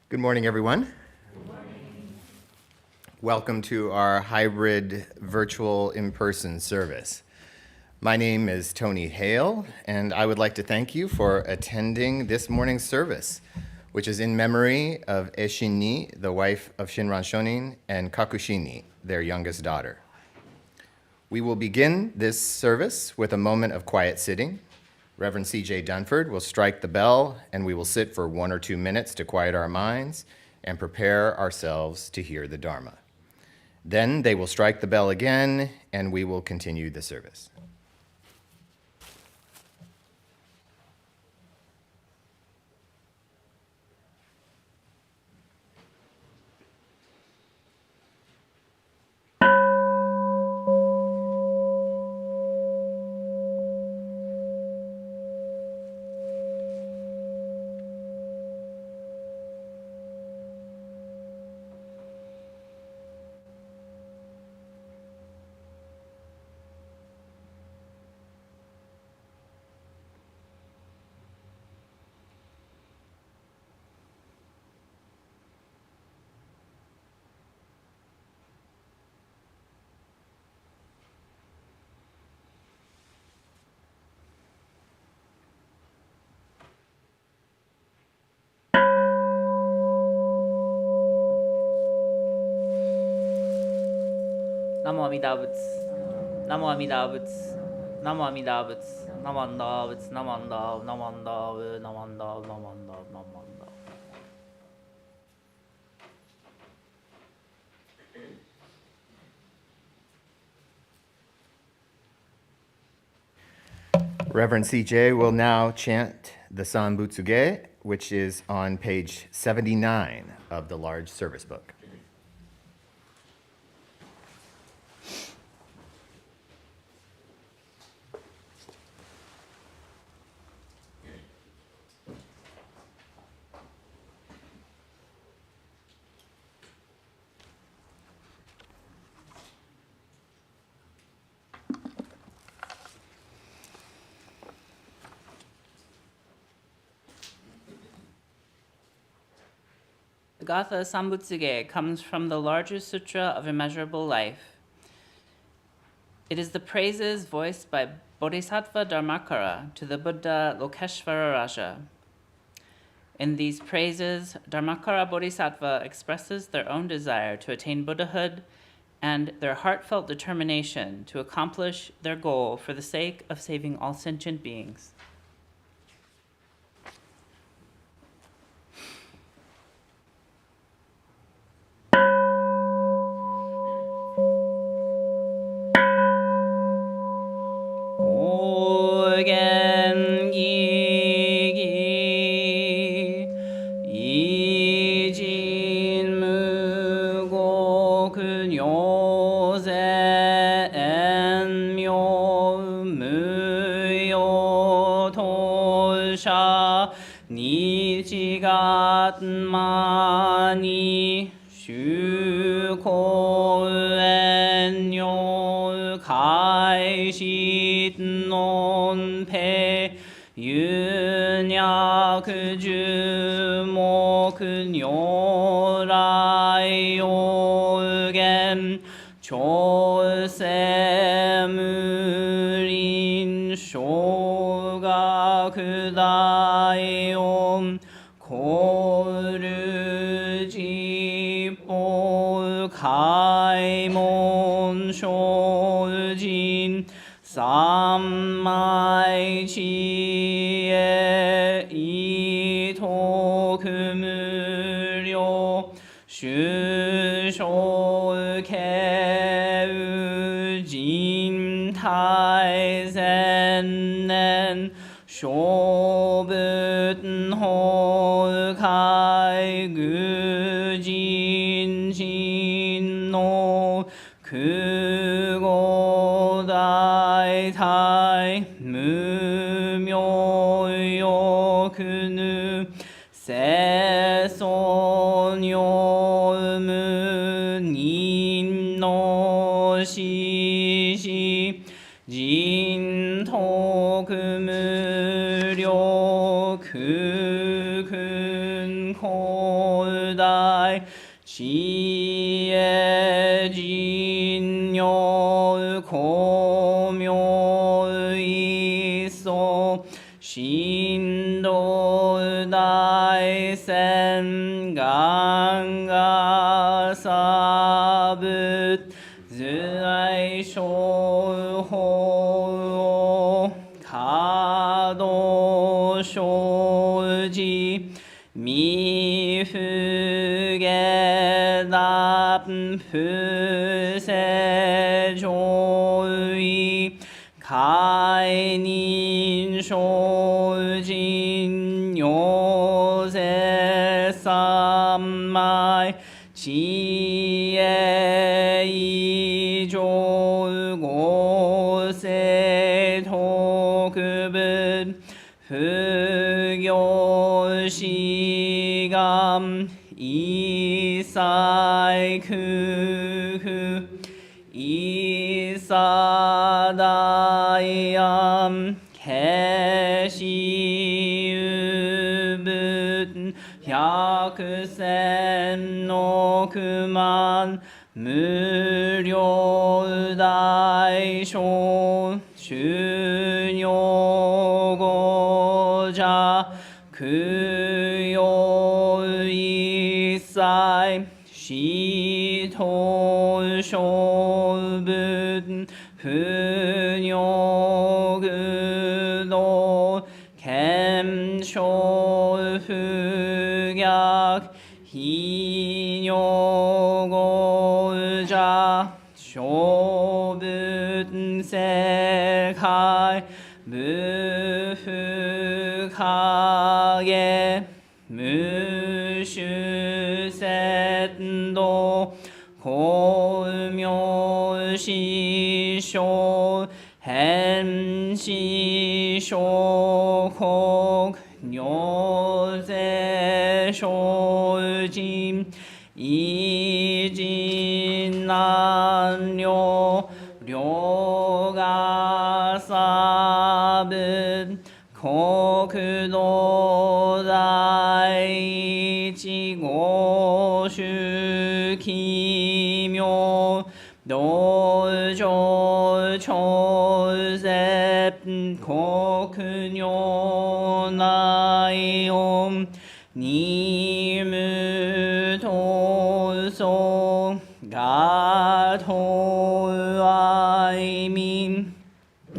Good morning, everyone. Good morning. Welcome to our hybrid virtual in-person service. My name is Tony Hale, and I would like to thank you for attending this morning's service, which is in memory of Eshin-ni, the wife of Shinran Shonin, and Kakushi-ni, their youngest daughter. We will begin this service with a moment of quiet sitting. Reverend C.J. Dunford will strike the bell, and we will sit for 1 or 2 minutes to quiet our minds and prepare ourselves to hear the Dharma. Then they will strike the bell again, and we will continue the service. Namo Amida Butsu. Namo Amida Butsu. Namo Amida Butsu. Namo Amida Butsu. Namo Amida. Namo Amida. Namo Amida. Namo Amida. Namo Amida. Reverend C.J. will now chant the Sanbutsuge, which is on page 79 of the large service book. The Gatha Sambutsuge comes from the larger Sutra of Immeasurable Life. It is the praises voiced by Bodhisattva Dharmakara to the Buddha Lokeshvara Raja. In these praises, Dharmakara Bodhisattva expresses their own desire to attain Buddhahood and their heartfelt determination to accomplish their goal for the sake of saving all sentient beings. Mani shukoenyo kaishit non pe yunyakuju mokunyorai yogen chosemurin shogakudayon korujipo kaimon shojin sammai chie ito 無量主小慶宇人大千年小仏法海愚人心の空語大体無明欲ぬ世尊如無人の死死人徳無量空君広大知恵人如光明一層神道大仙願が差仏図愛小法華道生じ未不下脱不正上位解任精進如是三昧知恵以上五世特仏不行志願一切空腹一切大安慶死有仏百千億万無量大小修行語者供養一切死等小仏不尿具道検証不逆非尿語者小仏世界無不影無種節道光明師匠変師匠国如是精進一人難量量が差仏国土第一五種奇妙道場超絶国如内音二無闘争がと愛民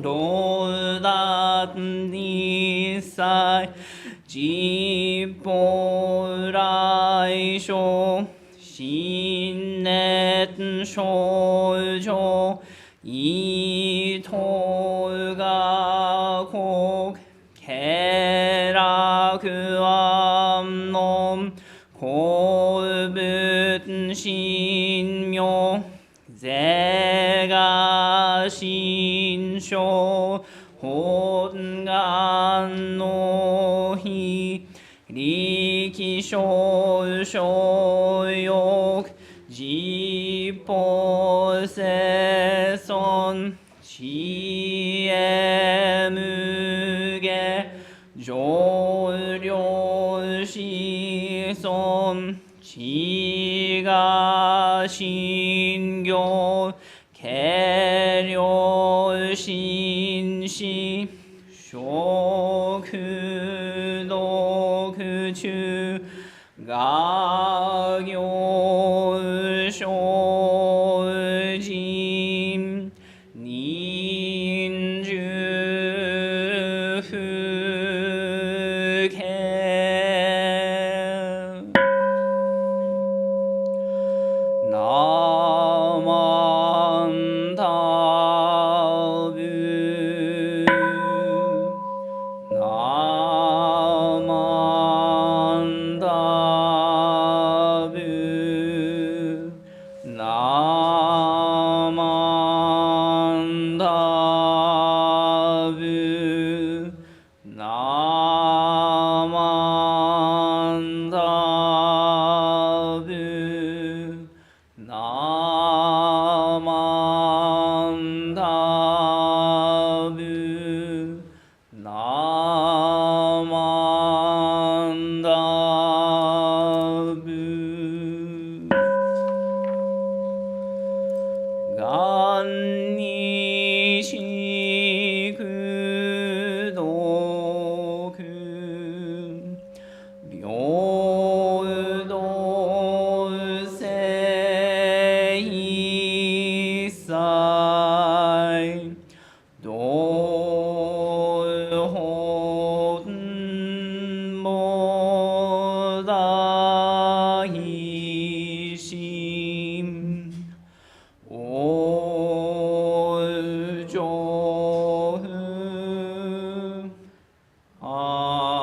道達一切実法来生新熱症状意図が国慶楽安穏公仏神妙是が心象本願の日力少々欲実法生存知恵無下上量子孫知が信行軽量心死食毒中我行精進忍辱 不 敬 Thank 돌혼모다이심 올조흠 안나고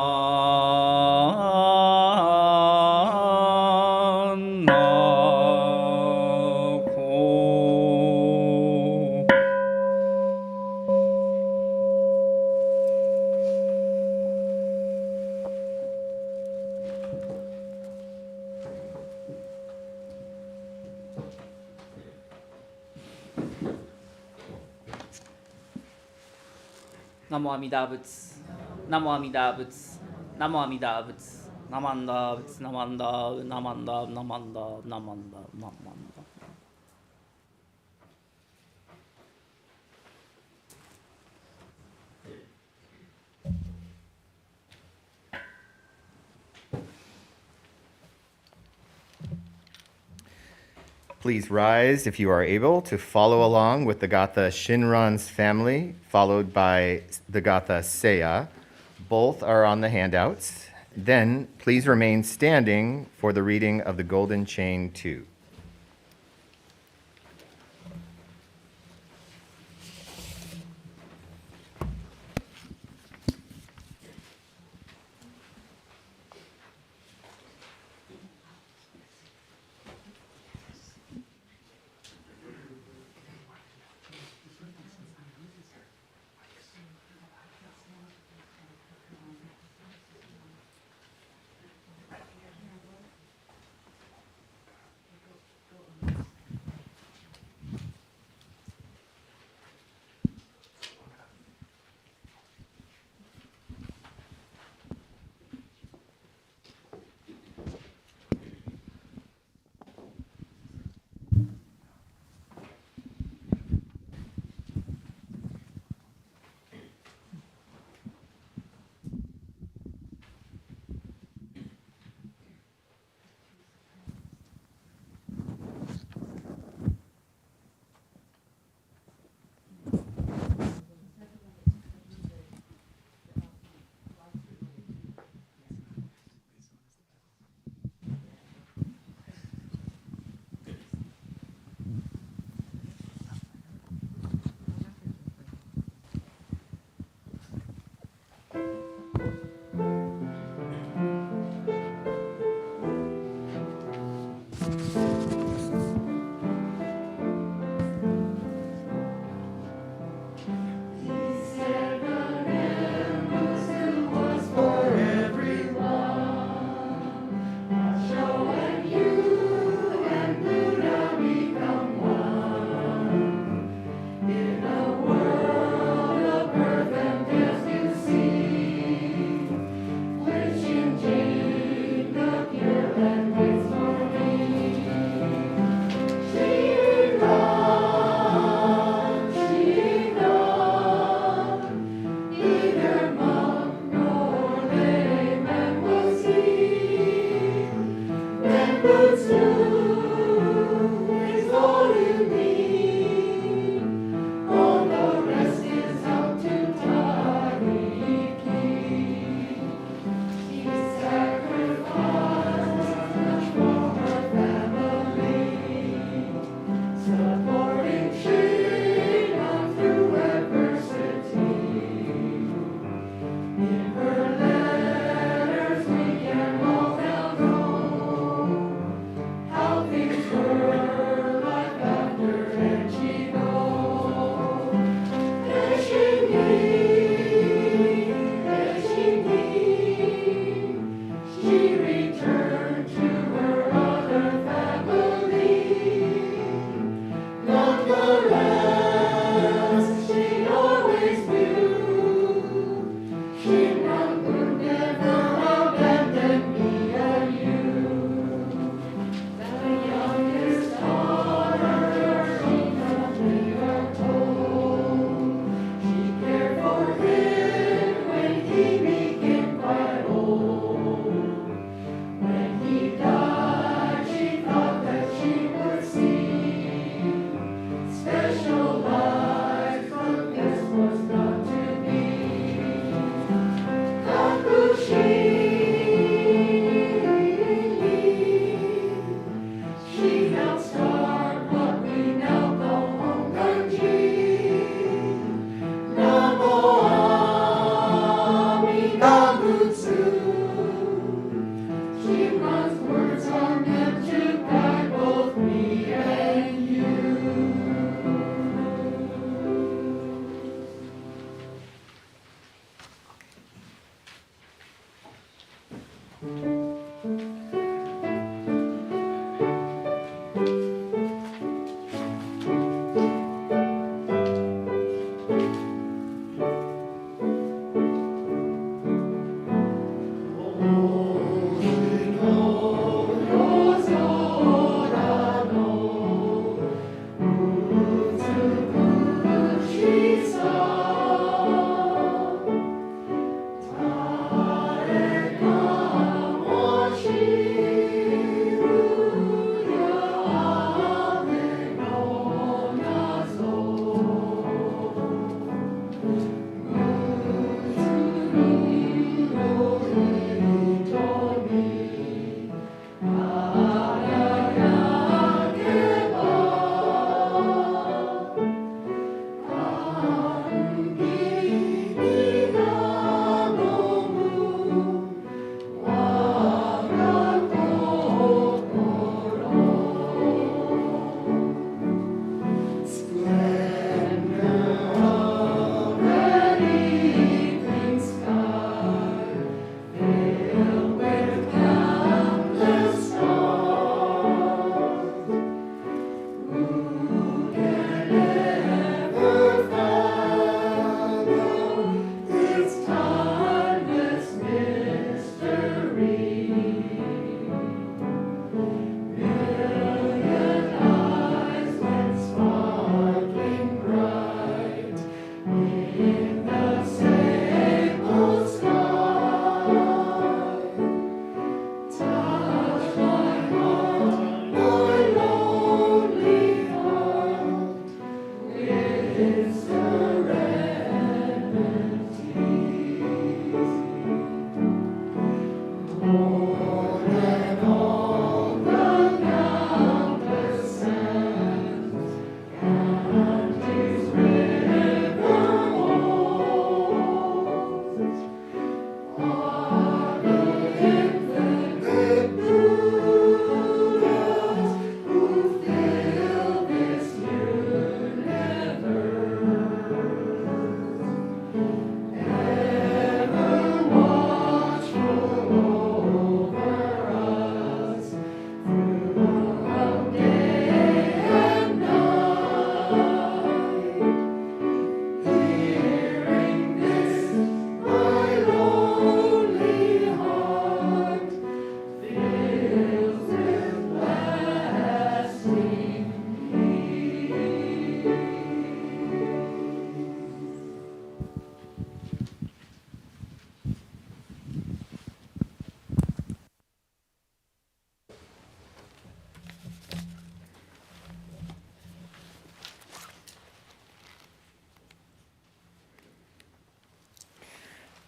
나무 아미다仏 나무 아미다仏 나무 아미다仏 나만다仏 나만다 나만다 나만다 나만다 나만다 Please rise if you are able to follow along with the Gatha Shinran's family, followed by the Gatha Seya. Both are on the handouts. Then please remain standing for the reading of the Golden Chain 2.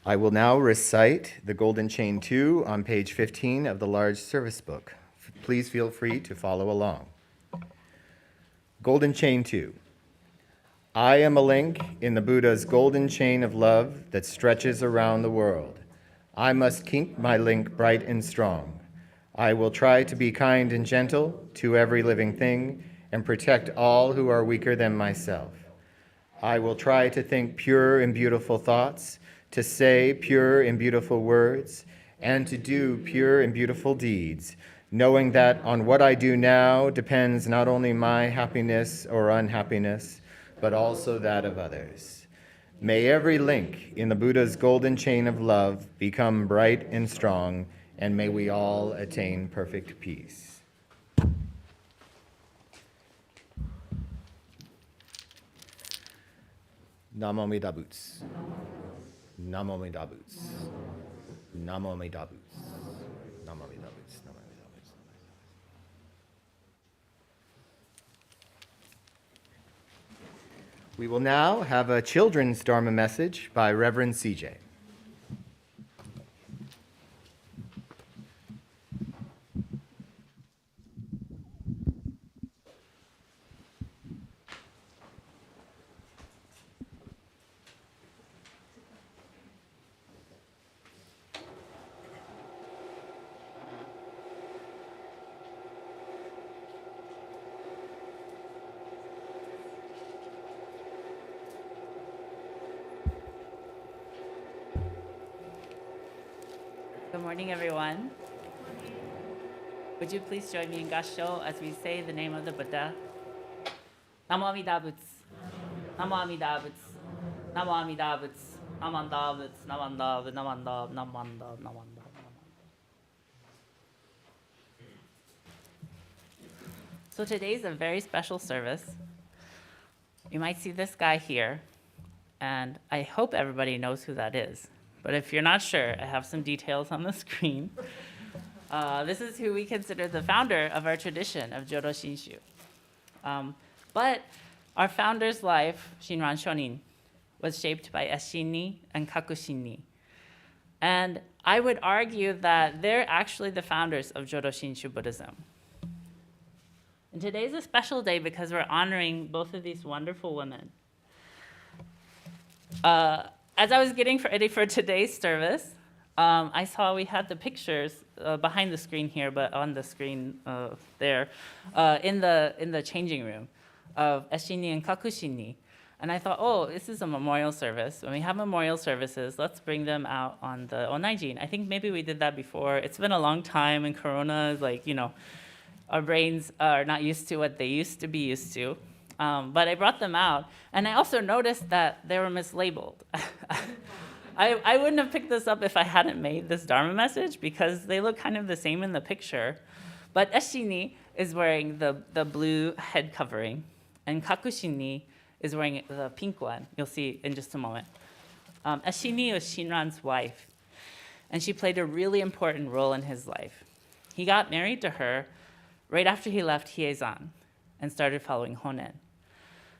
I will now recite the Golden Chain 2 on page 15 of the large service book. Please feel free to follow along. Golden Chain 2. I am a link in the Buddha's golden chain of love that stretches around the world. I must keep my link bright and strong. I will try to be kind and gentle to every living thing and protect all who are weaker than myself. I will try to think pure and beautiful thoughts, to say pure and beautiful words, and to do pure and beautiful deeds, knowing that on what I do now depends not only my happiness or unhappiness, but also that of others. May every link in the Buddha's golden chain of love become bright and strong, and may we all attain perfect peace. Namo Amida Butsu. Namo Amida Butsu. Namo Amida Butsu. Namo Amida Butsu. Namo Amida Butsu. We will now have a children's Dharma message by Reverend CJ. Good morning, everyone. Would you please join me in Gassho as we say the name of the Buddha? Namo Amida Butsu. Namo Amida Butsu. Namo Amida Butsu. Namanda Butsu. Namanda Butsu. Namanda Namanda Namanda. So today is a very special service. You might see this guy here, and I hope everybody knows who that is. But if you're not sure, I have some details on the screen. This is who we consider the founder of our tradition of Jodo Shinshu. But our founder's life, Shinran Shonin, was shaped by Eshini and Kakushinni. And I would argue that they're actually the founders of Jodo Shinshu Buddhism. And today's a special day because we're honoring both of these wonderful women. As I was getting ready for today's service, I saw we had the pictures behind the screen here, but on the screen there, in the changing room of Eshini and Kakushinni. And I thought, oh, this is a memorial service. When we have memorial services, let's bring them out on the Onaijin. I think maybe we did that before. It's been a long time, and Corona is like, our brains are not used to what they used to be used to. But I brought them out, and I also noticed that they were mislabeled. I wouldn't have picked this up if I hadn't made this Dharma message, because they look kind of the same in the picture. But Eshini is wearing the blue head covering, and Kakushinni is wearing the pink one. You'll see in just a moment. Eshini was Shinran's wife, and she played a really important role in his life. He got married to her right after he left Hiezan and started following Honen.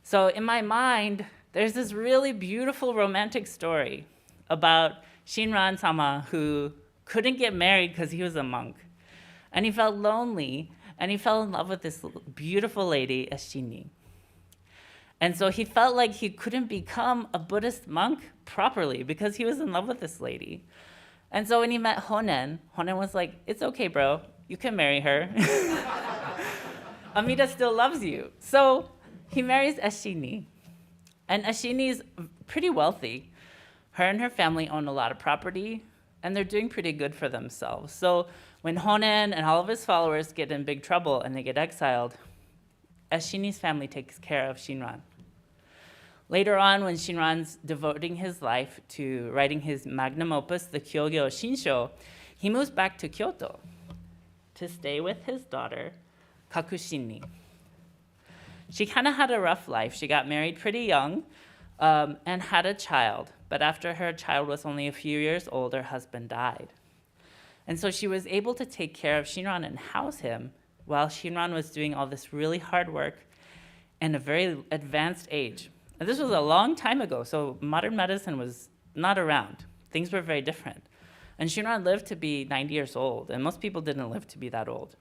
So in my mind, there's this really beautiful romantic story about Shinran-sama, who couldn't get married because he was a monk. And he felt lonely, and he fell in love with this beautiful lady, Eshini. And so he felt like he couldn't become a Buddhist monk properly because he was in love with this lady. And so when he met Honen, Honen was like, it's okay, bro, you can marry her. Amida still loves you. So he marries Eshini. And Eshini is pretty wealthy. Her and her family own a lot of property, and they're doing pretty good for themselves. So when Honen and all of his followers get in big trouble and they get exiled, Eshini's family takes care of Shinran. Later on, when Shinran's devoting his life to writing his magnum opus, the Kyogyo Shinsho, he moves back to Kyoto to stay with his daughter, Kakushinni. She kind of had a rough life. She got married pretty young and had a child. But after her child was only a few years old, her husband died. And so she was able to take care of Shinran and house him while Shinran was doing all this really hard work in a very advanced age. And this was a long time ago, so modern medicine was not around. things were very different. And Shinran lived to be 90 years old, and most people didn't live to be that old.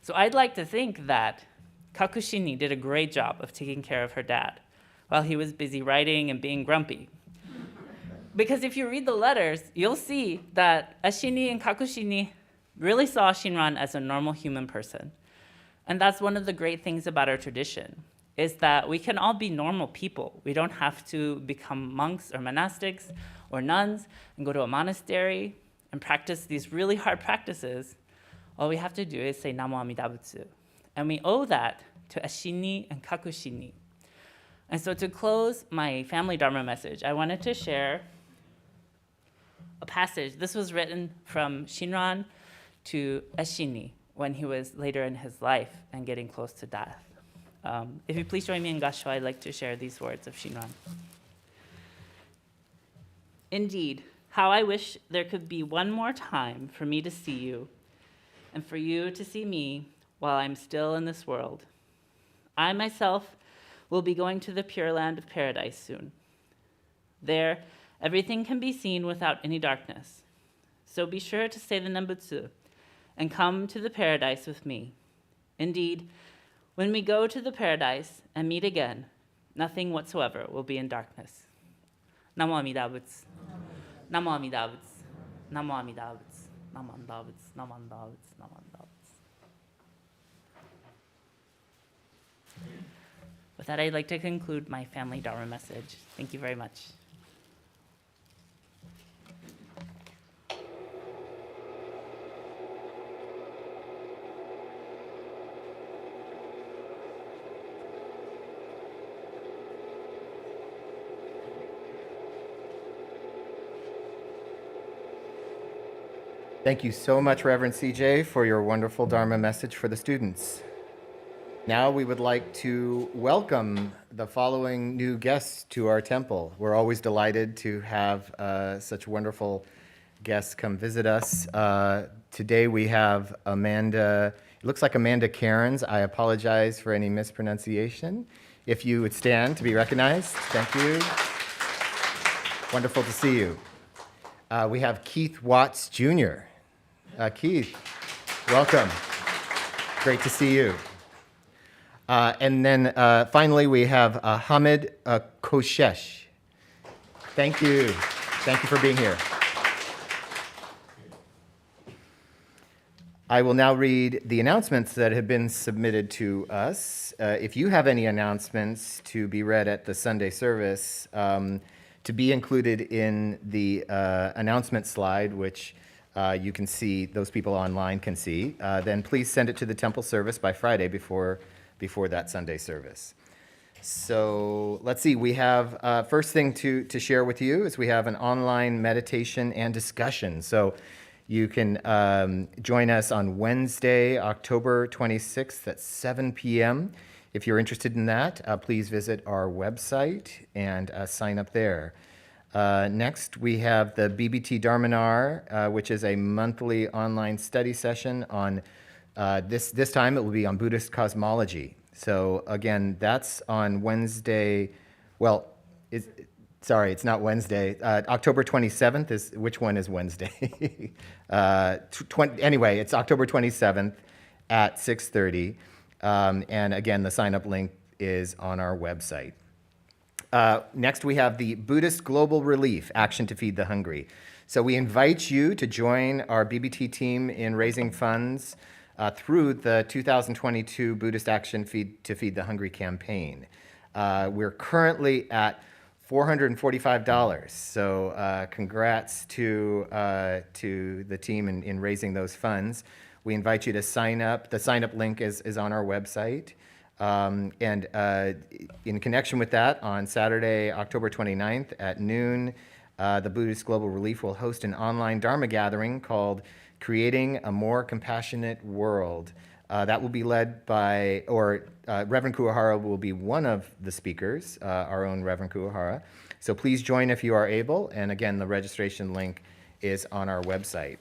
So I'd like to think that Kakushini did a great job of taking care of her dad while he was busy writing and being grumpy. Because if you read the letters, you'll see that Ashini and Kakushini really saw Shinran as a normal human person. And that's one of the great things about our tradition, is that we can all be normal people. We don't have to become monks or monastics or nuns and go to a monastery and practice these really hard practices. All we have to do is say Namo Amida Butsu. And we owe that to Ashini and Kakushini. And so to close my family Dharma message, I wanted to share a passage. This was written from Shinran to Ashini when he was later in his life and getting close to death. If you please join me in Gasho, I'd like to share these words of Shinran. Indeed, how I wish there could be one more time for me to see you and for you to see me while I'm still in this world. I myself will be going to the Pure Land of Paradise soon. There, everything can be seen without any darkness. So be sure to say the Nembutsu and come to the paradise with me. Indeed, when we go to the paradise and meet again, nothing whatsoever will be in darkness. Namo Amida Butsu. Namo Amida Butsu. Namo Amida Butsu. Namo Amida Butsu. Namo Amida Butsu. Namo Amida Butsu. With that, I'd like to conclude my family Dharma message. Thank you very much. Thank you so much, Reverend CJ, for your wonderful Dharma message for the students. Now we would like to welcome the following new guests to our temple. We're always delighted to have such wonderful guests come visit us. Today we have Amanda, it looks like Amanda Cairns. I apologize for any mispronunciation. If you would stand to be recognized, thank you. Wonderful to see you. We have Keith Watts Jr. Keith, welcome. Great to see you. And then finally, we have Hamid Koshesh. Thank you. Thank you for being here. I will now read the announcements that have been submitted to us. If you have any announcements to be read at the Sunday service, to be included in the announcement slide, which you can see, those people online can see, then please send it to the temple service by Friday before that Sunday service. So let's see, we have, first thing to share with you is we have an online meditation and discussion. So you can join us on Wednesday, October 26th at 7 p.m. If you're interested in that, please visit our website and sign up there. Next, we have the BBT Dharmanar, which is a monthly online study session on this time it will be on Buddhist cosmology. So again, that's on Wednesday. Well, it's not Wednesday. October 27th is, which one is Wednesday? Anyway, it's October 27th at 6:30. And again, the sign-up link is on our website. Next, we have the Buddhist Global Relief, Action to Feed the Hungry. So we invite you to join our BBT team in raising funds through the 2022 Buddhist Action to Feed the Hungry campaign. We're currently at $445. So congrats to the team in raising those funds. We invite you to sign up. The sign-up link is on our website. And in connection with that, on Saturday, October 29th at noon, the Buddhist Global Relief will host an online Dharma gathering called Creating a More Compassionate World. That will be led by, Reverend Kuwahara will be one of the speakers, our own Reverend Kuwahara. So please join if you are able. And again, the registration link is on our website.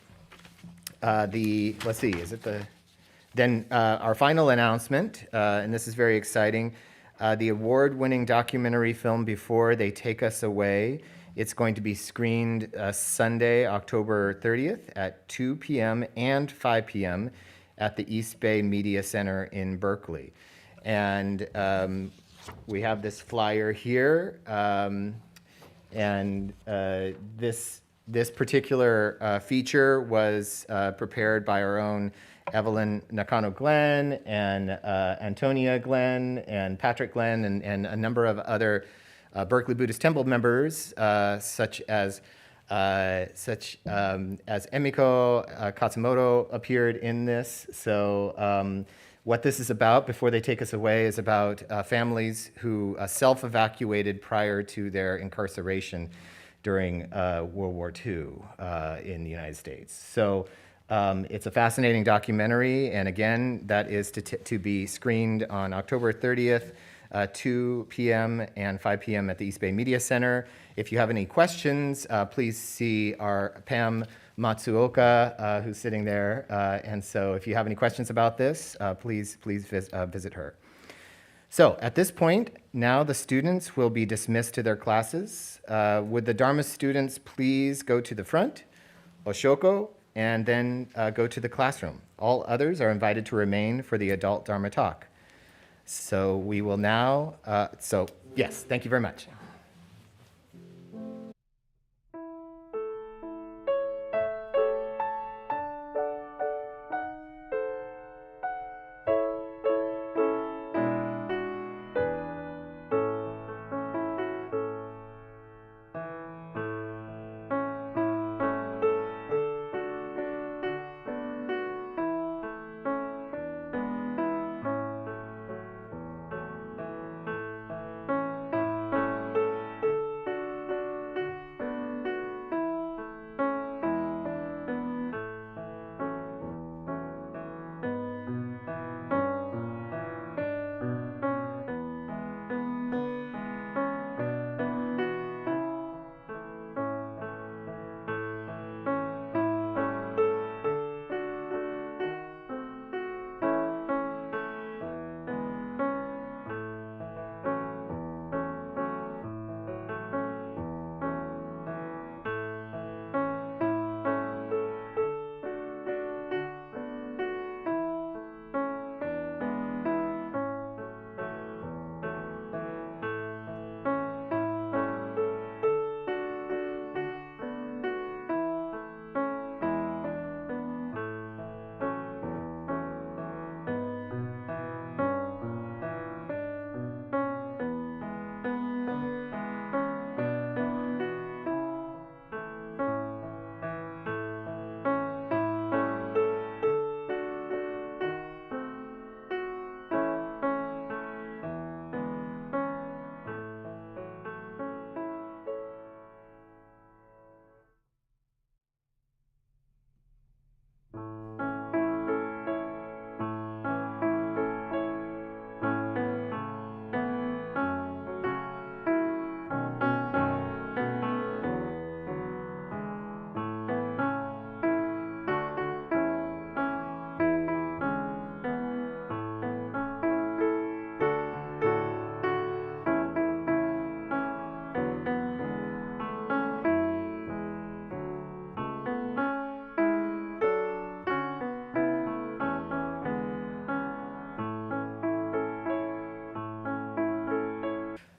Then our final announcement, and this is very exciting. the award-winning documentary film Before They Take Us Away. It's going to be screened Sunday, October 30th at 2 p.m. and 5 p.m. at the East Bay Media Center in Berkeley. And we have this flyer here. This particular feature was prepared by our own Evelyn Nakano-Glenn and Antonia Glenn and Patrick Glenn and a number of other Berkeley Buddhist Temple members, such as Emiko Katsumoto appeared in this. So what this is about, Before They Take Us Away, is about families who self-evacuated prior to their incarceration during World War II in the United States. So it's a fascinating documentary, and again, that is to be screened on October 30th, 2 p.m. and 5 p.m. at the East Bay Media Center. If you have any questions, please see our Pam Matsuoka, who's sitting there. And so if you have any questions about this, please visit her. So at this point, now the students will be dismissed to their classes. Would the Dharma students please go to the front, Oshoko, and then go to the classroom. All others are invited to remain for the adult Dharma talk. So we will now, yes, thank you very much.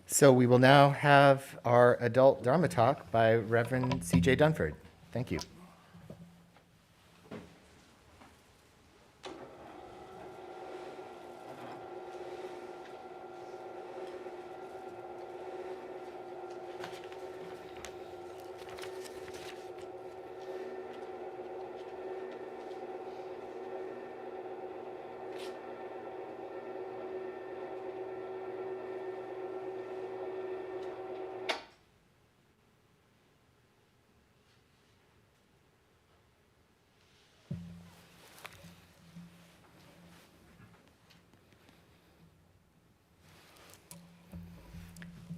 So we will now have our adult Dharma talk by Reverend C.J. Dunford. Thank you.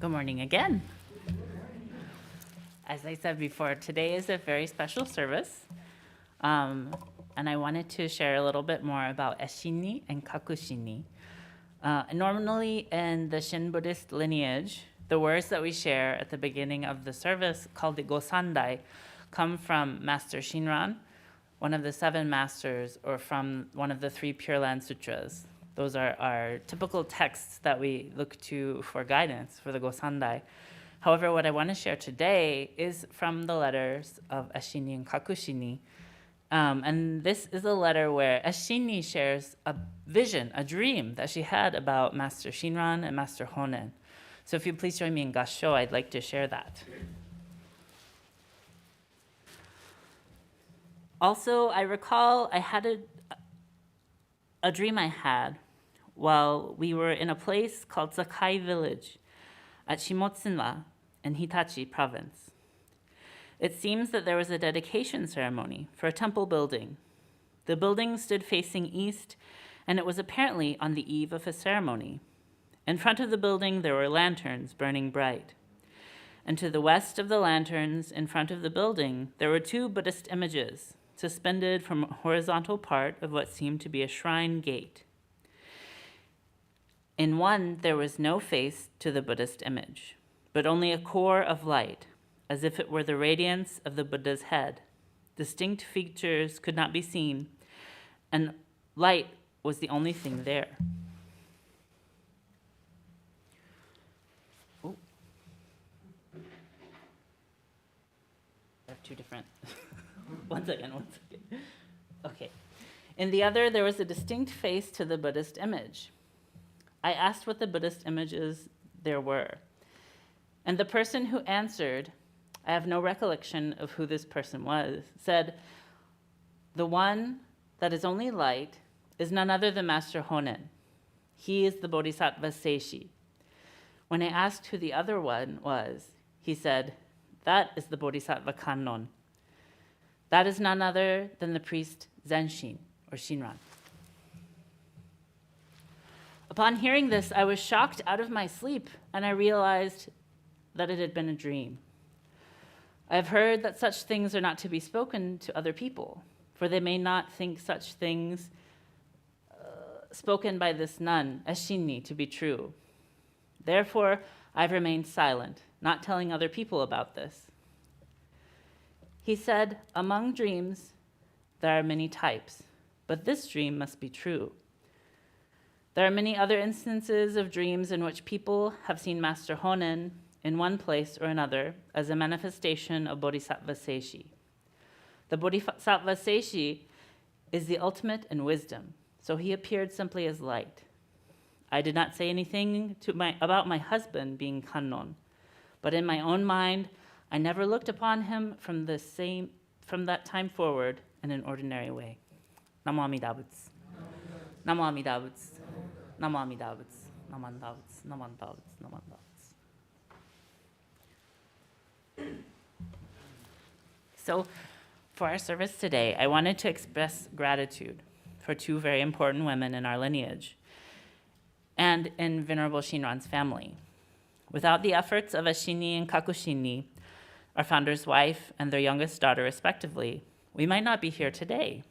Good morning again. As I said before, today is a very special service, and I wanted to share a little bit more about Eshini and Kakushini. Normally in the Shin Buddhist lineage, the words that we share at the beginning of the service, called the Gosandai, come from Master Shinran, one of the 7 masters, or from one of the 3 Pure Land Sutras. Those are our typical texts that we look to for guidance for the Gosandai. However, what I want to share today is from the letters of Ashini and Kakushini. And this is a letter where Ashini shares a vision, a dream that she had about Master Shinran and Master Honen. So if you please join me in Gassho, I'd like to share that. Also, I recall I had a dream I had while we were in a place called Sakai Village at Shimotsunwa in Hitachi province. It seems that there was a dedication ceremony for a temple building. The building stood facing east, and it was apparently on the eve of a ceremony. In front of the building, there were lanterns burning bright. And to the west of the lanterns, in front of the building, there were 2 Buddhist images suspended from a horizontal part of what seemed to be a shrine gate. In one, there was no face to the Buddhist image, but only a core of light, as if it were the radiance of the Buddha's head. Distinct features could not be seen, and light was the only thing there. Oh. I have 2 different. One second. Okay. In the other, there was a distinct face to the Buddhist image. I asked what the Buddhist images there were, and the person who answered, I have no recollection of who this person was, said, the one that is only light is none other than Master Honen. He is the Bodhisattva Seishi. When I asked who the other one was, he said, that is the Bodhisattva Kannon. That is none other than the priest Zenshin, or Shinran. Upon hearing this, I was shocked out of my sleep, and I realized that it had been a dream. I have heard that such things are not to be spoken to other people, for they may not think such things spoken by this nun, Ashini, to be true. Therefore, I've remained silent, not telling other people about this. He said, among dreams, there are many types, but this dream must be true. There are many other instances of dreams in which people have seen Master Honen in one place or another as a manifestation of Bodhisattva Seishi. The Bodhisattva Seishi is the ultimate in wisdom, so he appeared simply as light. I did not say anything about my husband being Kannon, but in my own mind, I never looked upon him from that time forward in an ordinary way. Namo Amida Butsu. Namo Amida Butsu. Namo Amida Butsu. Namo Amida Butsu. Namo Amida Butsu. Namo Amida Butsu. So, for our service today, I wanted to express gratitude for 2 very important women in our lineage and in Venerable Shinran's family. Without the efforts of Ashini and Kakushini, our founder's wife and their youngest daughter respectively, we might not be here today,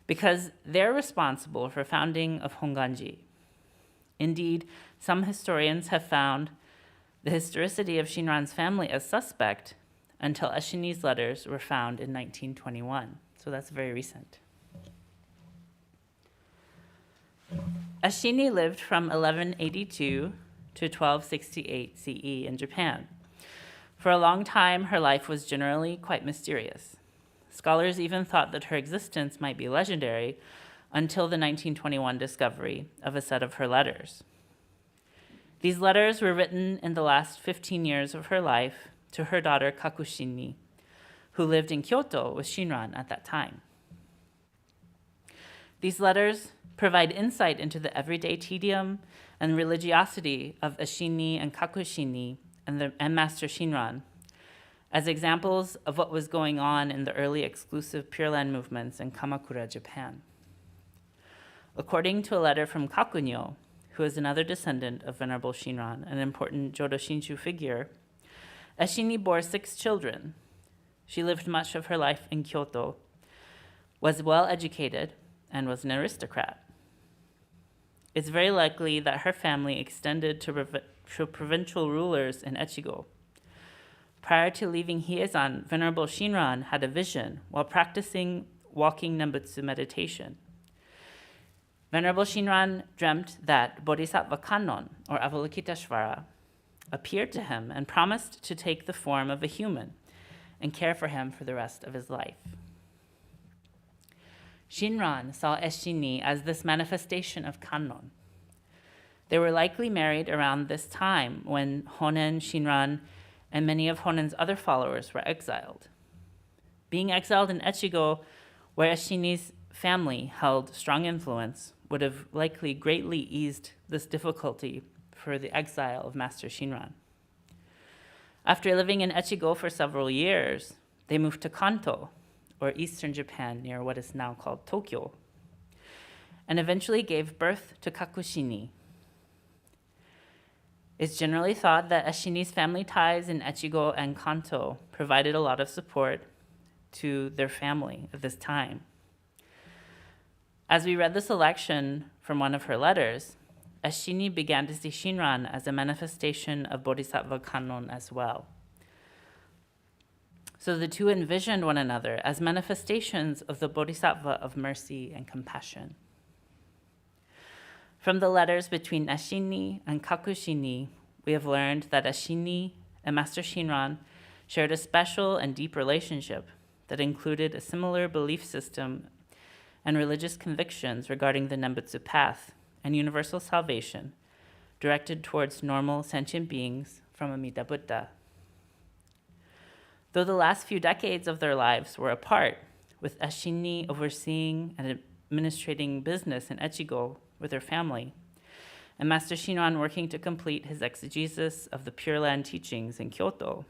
because they're responsible for founding of Honganji. Indeed, some historians have found the historicity of Shinran's family as suspect until Ashini's letters were found in 1921. So that's very recent. Ashini lived from 1182 to 1268 CE in Japan. For a long time, her life was generally quite mysterious. Scholars even thought that her existence might be legendary until the 1921 discovery of a set of her letters. These letters were written in the last 15 years of her life to her daughter Kakushini, who lived in Kyoto with Shinran at that time. These letters provide insight into the everyday tedium and religiosity of Ashini and Kakushini and Master Shinran as examples of what was going on in the early exclusive Pure Land movements in Kamakura, Japan. According to a letter from Kakunyo, who is another descendant of Venerable Shinran, an important Jodo Shinshu figure, Ashini bore 6 children. She lived much of her life in Kyoto, was well educated, and was an aristocrat. it's very likely that her family extended to provincial rulers in Echigo. Prior to leaving Hiezan, Venerable Shinran had a vision while practicing walking Nembutsu meditation. Venerable Shinran dreamt that Bodhisattva Kannon, or Avalokiteshvara, appeared to him and promised to take the form of a human and care for him for the rest of his life. Shinran saw Eshini as this manifestation of Kannon. They were likely married around this time when Honen, Shinran, and many of Honen's other followers were exiled. Being exiled in Echigo, where Eshini's family held strong influence, would have likely greatly eased this difficulty for the exile of Master Shinran. After living in Echigo for several years, they moved to Kanto, or eastern Japan near what is now called Tokyo, and eventually gave birth to Kakushini. It's generally thought that Eshini's family ties in Echigo and Kanto provided a lot of support to their family at this time. As we read the selection from one of her letters, Eshini began to see Shinran as a manifestation of Bodhisattva Kannon as well. So the two envisioned one another as manifestations of the Bodhisattva of mercy and compassion. From the letters between Eshini and Kakushini, we have learned that Eshini and Master Shinran shared a special and deep relationship that included a similar belief system and religious convictions regarding the Nembutsu path and universal salvation directed towards normal sentient beings from Amida Buddha. Though the last few decades of their lives were apart, with Eshini overseeing and administrating business in Echigo with her family, and Master Shinran working to complete his exegesis of the Pure Land teachings in Kyoto,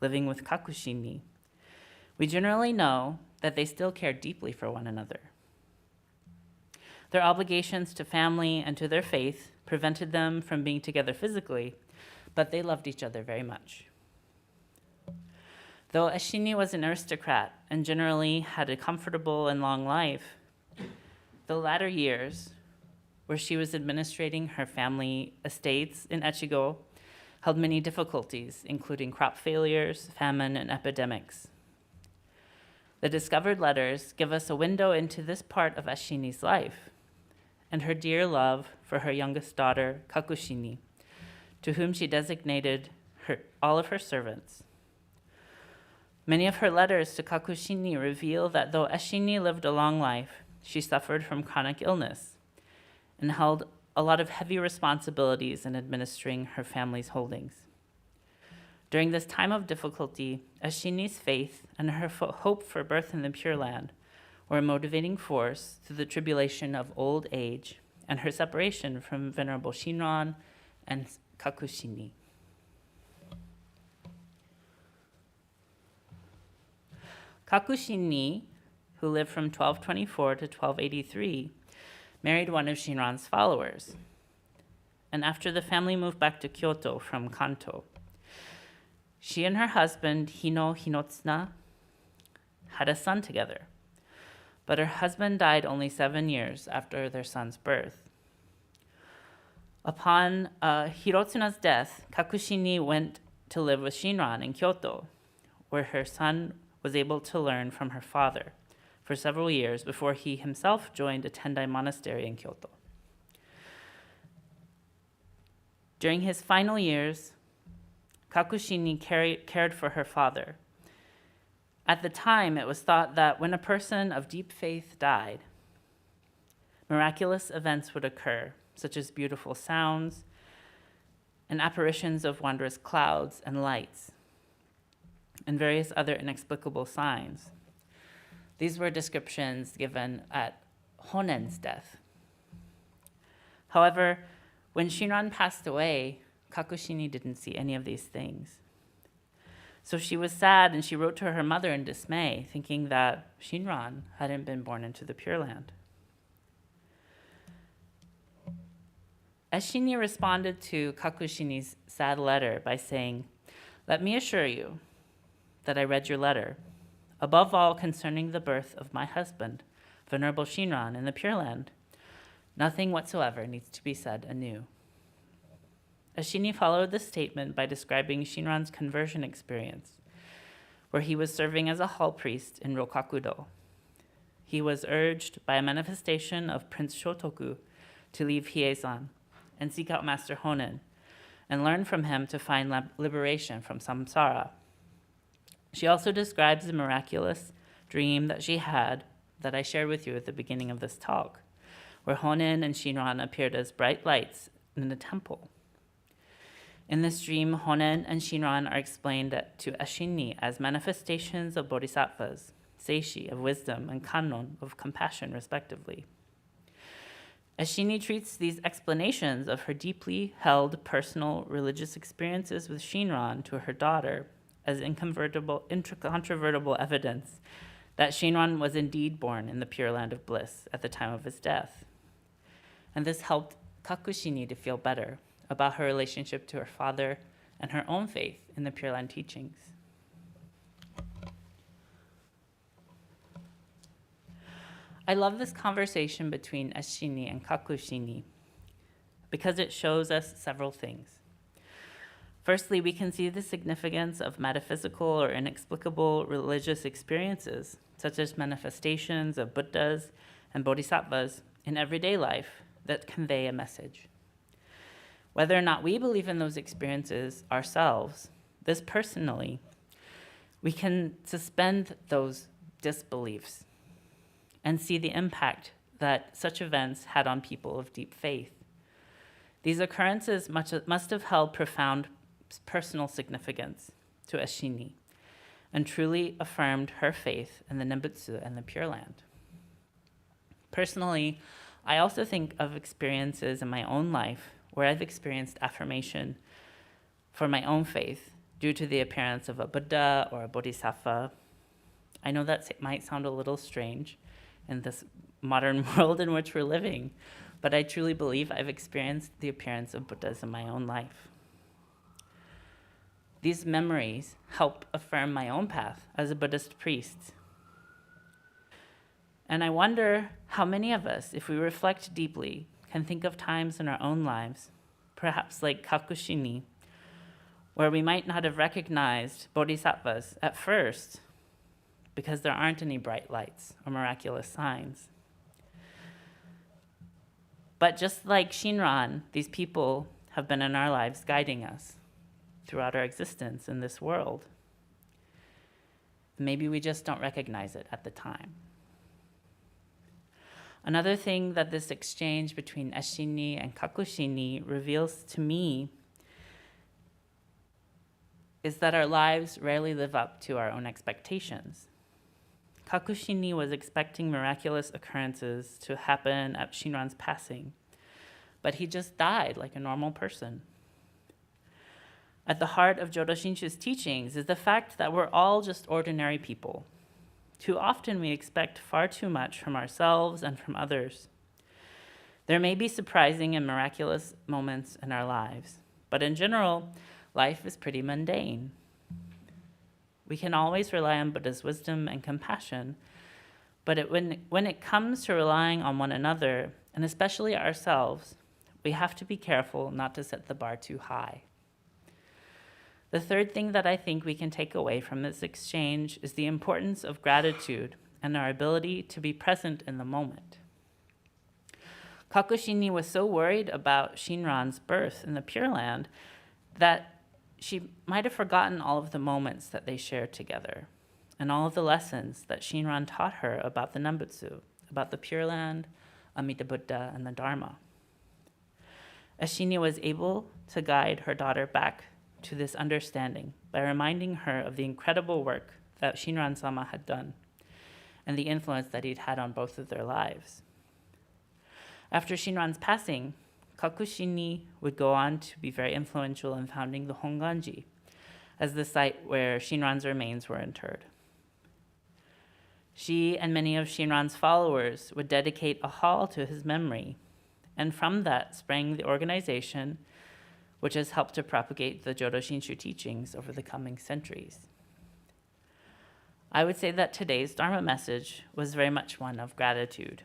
living with Kakushini, we generally know that they still cared deeply for one another. Their obligations to family and to their faith prevented them from being together physically, but they loved each other very much. Though Eshini was an aristocrat and generally had a comfortable and long life, the latter years, where she was administrating her family estates in Echigo, held many difficulties, including crop failures, famine, and epidemics. The discovered letters give us a window into this part of Eshini's life and her dear love for her youngest daughter, Kakushini, to whom she designated all of her servants. Many of her letters to Kakushini reveal that though Eshini lived a long life, she suffered from chronic illness and held a lot of heavy responsibilities in administering her family's holdings. During this time of difficulty, Eshini's faith and her hope for birth in the Pure Land were a motivating force through the tribulation of old age and her separation from Venerable Shinran and Kakushini. Kakushini, who lived from 1224 to 1283, married one of Shinran's followers, and after the family moved back to Kyoto from Kanto, she and her husband, Hino Hinotsuna, had a son together, but her husband died only 7 years after their son's birth. Upon Hirotsuna's death, Kakushini went to live with Shinran in Kyoto, where her son was able to learn from her father for several years before he himself joined a Tendai monastery in Kyoto. During his final years, Kakushini cared for her father. At the time, it was thought that when a person of deep faith died, miraculous events would occur, such as beautiful sounds and apparitions of wondrous clouds and lights, and various other inexplicable signs. These were descriptions given at Honen's death. However, when Shinran passed away, Kakushini didn't see any of these things. So she was sad, and she wrote to her mother in dismay, thinking that Shinran hadn't been born into the Pure Land. Eshini responded to Kakushini's sad letter by saying, "Let me assure you that I read your letter, above all concerning the birth of my husband, Venerable Shinran, in the Pure Land. Nothing whatsoever needs to be said anew. Ashini followed this statement by describing Shinran's conversion experience, where he was serving as a hall priest in Rokakudo. He was urged by a manifestation of Prince Shotoku to leave Hiesan and seek out Master Honen and learn from him to find liberation from samsara. She also describes the miraculous dream that she had that I shared with you at the beginning of this talk, where Honen and Shinran appeared as bright lights in the temple. In this dream, Honen and Shinran are explained to Ashini as manifestations of bodhisattvas, Seishi of wisdom, and Kannon of compassion, respectively. Ashini treats these explanations of her deeply held personal religious experiences with Shinran to her daughter as incontrovertible evidence that Shinran was indeed born in the Pure Land of Bliss at the time of his death. And this helped Kakushini to feel better about her relationship to her father and her own faith in the Pure Land teachings. I love this conversation between Ashini and Kakushini because it shows us several things. Firstly, we can see the significance of metaphysical or inexplicable religious experiences, such as manifestations of Buddhas and Bodhisattvas in everyday life that convey a message. Whether or not we believe in those experiences ourselves, this personally, we can suspend those disbeliefs and see the impact that such events had on people of deep faith. These occurrences must have held profound personal significance to Ashini and truly affirmed her faith in the Nembutsu and the Pure Land. Personally, I also think of experiences in my own life where I've experienced affirmation for my own faith due to the appearance of a Buddha or a Bodhisattva. I know that might sound a little strange in this modern world in which we're living, but I truly believe I've experienced the appearance of Buddhas in my own life. These memories help affirm my own path as a Buddhist priest. And I wonder how many of us, if we reflect deeply, can think of times in our own lives, perhaps like Kakushini, where we might not have recognized bodhisattvas at first because there aren't any bright lights or miraculous signs. But just like Shinran, these people have been in our lives guiding us throughout our existence in this world. Maybe we just don't recognize it at the time. Another thing that this exchange between Ashini and Kakushini reveals to me is that our lives rarely live up to our own expectations. Kakushini was expecting miraculous occurrences to happen at Shinran's passing, but he just died like a normal person. At the heart of Jodo Shinshu's teachings is the fact that we're all just ordinary people. Too often we expect far too much from ourselves and from others. There may be surprising and miraculous moments in our lives, but in general, life is pretty mundane. We can always rely on Buddha's wisdom and compassion, but when it comes to relying on one another, and especially ourselves, we have to be careful not to set the bar too high. The third thing that I think we can take away from this exchange is the importance of gratitude and our ability to be present in the moment. Kakushini was so worried about Shinran's birth in the Pure Land that she might have forgotten all of the moments that they shared together and all of the lessons that Shinran taught her about the Nembutsu, about the Pure Land, Amida Buddha, and the Dharma. Ashini was able to guide her daughter back to this understanding by reminding her of the incredible work that Shinran-sama had done and the influence that he'd had on both of their lives. After Shinran's passing, Kakushini would go on to be very influential in founding the Honganji as the site where Shinran's remains were interred. She and many of Shinran's followers would dedicate a hall to his memory, and from that sprang the organization which has helped to propagate the Jodo Shinshu teachings over the coming centuries. I would say that today's Dharma message was very much one of gratitude.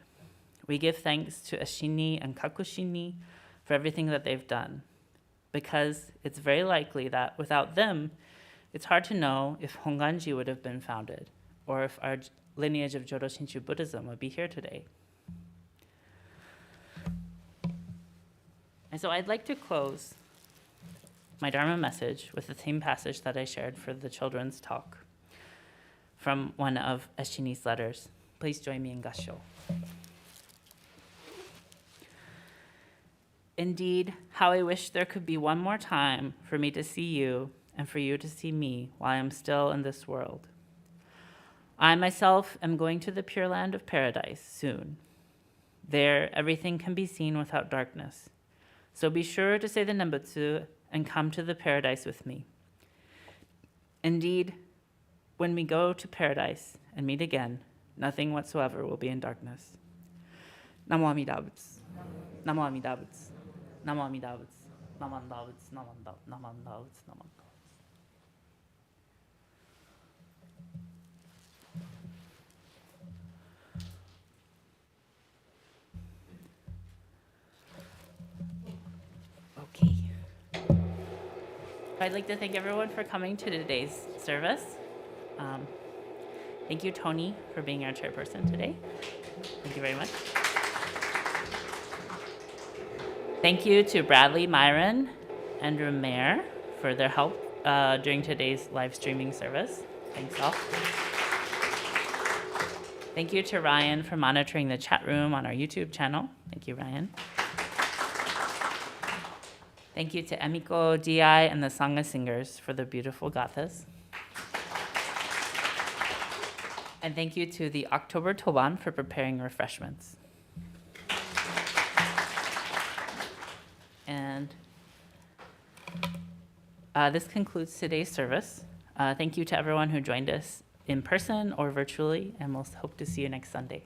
We give thanks to Ashini and Kakushini for everything that they've done, because it's very likely that without them, it's hard to know if Honganji would have been founded, or if our lineage of Jodo Shinshu Buddhism would be here today. And so I'd like to close my Dharma message with the same passage that I shared for the children's talk from one of Ashini's letters. Please join me in Gassho. Indeed, how I wish there could be one more time for me to see you and for you to see me while I am still in this world. I myself am going to the Pure Land of Paradise soon. There, everything can be seen without darkness. So be sure to say the Nembutsu and come to the paradise with me. Indeed, when we go to paradise and meet again, nothing whatsoever will be in darkness. Namo Amida Butsu. Namo Amida Butsu. Namo Amida Butsu. Namo Amida Butsu. Namo Amida Butsu. Namo Amida Butsu. Namo Amida Butsu. Okay. I'd like to thank everyone for coming to today's service. Thank you, Tony, for being our chairperson today. Thank you very much. Thank you to Bradley, Myron, and Ramer for their help during today's live streaming service. Thanks all. Thank you to Ryan for monitoring the chat room on our YouTube channel. Thank you, Ryan. Thank you to Emiko, Di, and the Sangha singers for the beautiful gathas. And thank you to the October Toban for preparing refreshments. And this concludes today's service. Thank you to everyone who joined us in person or virtually, and we'll hope to see you next Sunday.